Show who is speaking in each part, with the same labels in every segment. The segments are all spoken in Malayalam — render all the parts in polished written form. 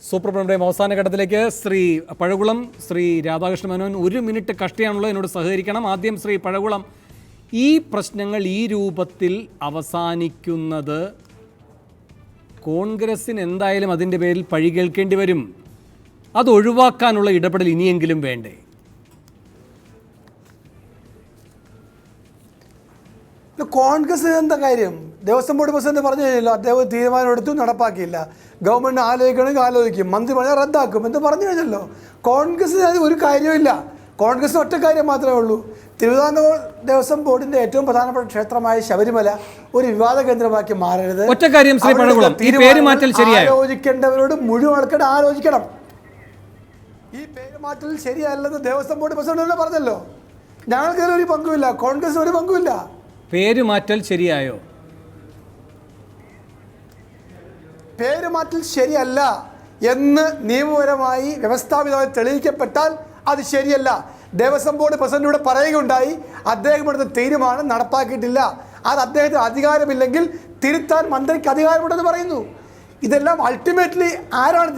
Speaker 1: സൂപ്പർ പ്രൈം അവസാന ഘട്ടത്തിലേക്ക് ശ്രീ പഴകുളം, ശ്രീ രാധാകൃഷ്ണ മേനോൻ 1 മിനിറ്റ് കഷ്ടിയാണല്ലോ, എന്നോട് സഹകരിക്കണം. ആദ്യം ശ്രീ പഴകുളം, ഈ പ്രശ്നങ്ങൾ ഈ രൂപത്തിൽ അവസാനിക്കുന്നത് കോൺഗ്രസിന് എന്തായാലും അതിൻ്റെ പേരിൽ പഴി കേൾക്കേണ്ടി വരും. അത് ഒഴിവാക്കാനുള്ള ഇടപെടൽ ഇനിയെങ്കിലും വേണ്ടേ?
Speaker 2: കോൺഗ്രസ് എന്താ കാര്യം? ദേവസ്വം ബോർഡ് പ്രസിഡന്റ് പറഞ്ഞു കഴിഞ്ഞല്ലോ, അദ്ദേഹം തീരുമാനമെടുത്തു, നടപ്പാക്കിയില്ല. ഗവൺമെൻറ് ആലോചിക്കണമെങ്കിൽ ആലോചിക്കും, മന്ത്രി പറഞ്ഞാൽ റദ്ദാക്കും എന്ന് പറഞ്ഞു കഴിഞ്ഞല്ലോ. കോൺഗ്രസിന് അത് ഒരു കാര്യമില്ല. കോൺഗ്രസിന് ഒറ്റ കാര്യം മാത്രമേ ഉള്ളൂ. തിരുവിതാംകൂർ ദേവസ്വം ബോർഡിന്റെ ഏറ്റവും പ്രധാനപ്പെട്ട ക്ഷേത്രമായ ശബരിമല ഒരു വിവാദ കേന്ദ്രമാക്കി മാറരുത്.
Speaker 1: ഒറ്റ കാര്യം ശ്രീ പഴകുളം, ഈ പേര് മാറ്റൽ ശരിയായോ?
Speaker 2: ആലോചിക്കേണ്ടവരോട് മുഴുവൻ ആൾക്കാർ ആലോചിക്കണം. ഈ പേര് മാറ്റൽ ശരിയല്ലെന്ന് ദേവസ്വം ബോർഡ് പ്രസിഡന്റ് പറഞ്ഞല്ലോ. ഞങ്ങൾക്ക് ഒരു പങ്കുമില്ല, കോൺഗ്രസിന് ഒരു പങ്കുമില്ല.
Speaker 1: പേര് മാറ്റൽ ശരിയായോ?
Speaker 2: പേര് മാറ്റൽ ശരിയല്ല എന്ന് നിയമപരമായി വ്യവസ്ഥാപിതമായി തെളിയിക്കപ്പെട്ടാൽ അത് ശരിയല്ല. ദേവസ്വം ബോർഡ് പ്രസിഡന്റിലൂടെ പറയുകയുണ്ടായി, അദ്ദേഹം എടുത്ത തീരുമാനം നടപ്പാക്കിയിട്ടില്ല, അത് അദ്ദേഹത്തിന് അധികാരമില്ലെങ്കിൽ തിരുത്താൻ മന്ത്രിക്ക് അധികാരമുണ്ടെന്ന് പറയുന്നു. ഇതെല്ലാം അൾട്ടിമേറ്റ്ലി ആരാണ്?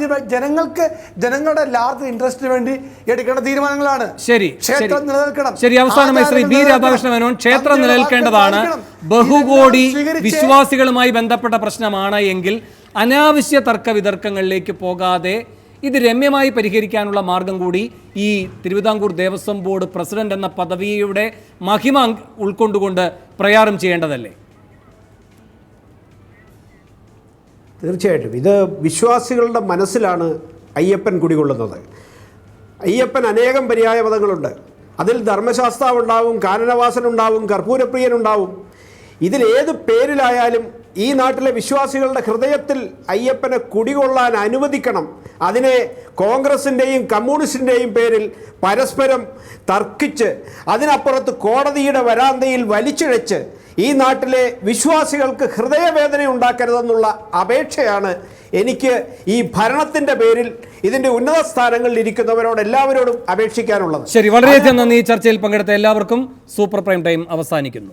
Speaker 2: ജനങ്ങളുടെ ലാർജ് ഇൻട്രസ്റ്റിന് വേണ്ടി എടുക്കേണ്ട തീരുമാനങ്ങളാണ്.
Speaker 1: ശരി,
Speaker 2: ക്ഷേത്രം നിലനിൽക്കണം.
Speaker 1: ശരി, അവസാനമായി ശ്രീ ബി രാധാകൃഷ്ണ മേനോൻ, ക്ഷേത്രം നിലനിൽക്കേണ്ടതാണ്, ബഹുകോടി വിശ്വാസികളുമായി ബന്ധപ്പെട്ട പ്രശ്നമാണ് എങ്കിൽ അനാവശ്യ തർക്ക വിതർക്കങ്ങളിലേക്ക് പോകാതെ ഇത് രമ്യമായി പരിഹരിക്കാനുള്ള മാർഗം കൂടി ഈ തിരുവിതാംകൂർ ദേവസ്വം ബോർഡ് പ്രസിഡന്റ് എന്ന പദവിയുടെ മഹിമ ഉൾക്കൊണ്ടുകൊണ്ട് പ്രയാണം ചെയ്യേണ്ടതല്ലേ?
Speaker 3: തീർച്ചയായിട്ടും ഇത് വിശ്വാസികളുടെ മനസ്സിലാണ് അയ്യപ്പൻ കുടികൊള്ളുന്നത്. അയ്യപ്പൻ അനേകം പര്യായ പദങ്ങളുണ്ട്. അതിൽ ധർമ്മശാസ്താവുണ്ടാവും, കാനനവാസനുണ്ടാവും, കർപ്പൂരപ്രിയനുണ്ടാവും. ഇതിലേത് പേരിലായാലും ഈ നാട്ടിലെ വിശ്വാസികളുടെ ഹൃദയത്തിൽ അയ്യപ്പനെ കുടികൊള്ളാൻ അനുവദിക്കണം. അതിനെ കോൺഗ്രസിൻ്റെയും കമ്മ്യൂണിസ്റ്റിൻ്റെയും പേരിൽ പരസ്പരം തർക്കിച്ച് അതിനപ്പുറത്ത് കോടതിയുടെ വരാന്തയിൽ വലിച്ചിഴച്ച് ഈ നാട്ടിലെ വിശ്വാസികൾക്ക് ഹൃദയവേദന ഉണ്ടാക്കരുതെന്നുള്ള അപേക്ഷയാണ് എനിക്ക് ഈ ഭരണത്തിൻ്റെ പേരിൽ ഇതിൻ്റെ ഉന്നത സ്ഥാനങ്ങളിൽ ഇരിക്കുന്നവരോട് എല്ലാവരോടും അപേക്ഷിക്കാനുള്ളത്.
Speaker 1: ശരി, വളരെയധികം നന്ദി. ഈ ചർച്ചയിൽ പങ്കെടുത്ത എല്ലാവർക്കും. സൂപ്പർ പ്രൈം ടൈം അവസാനിക്കുന്നു.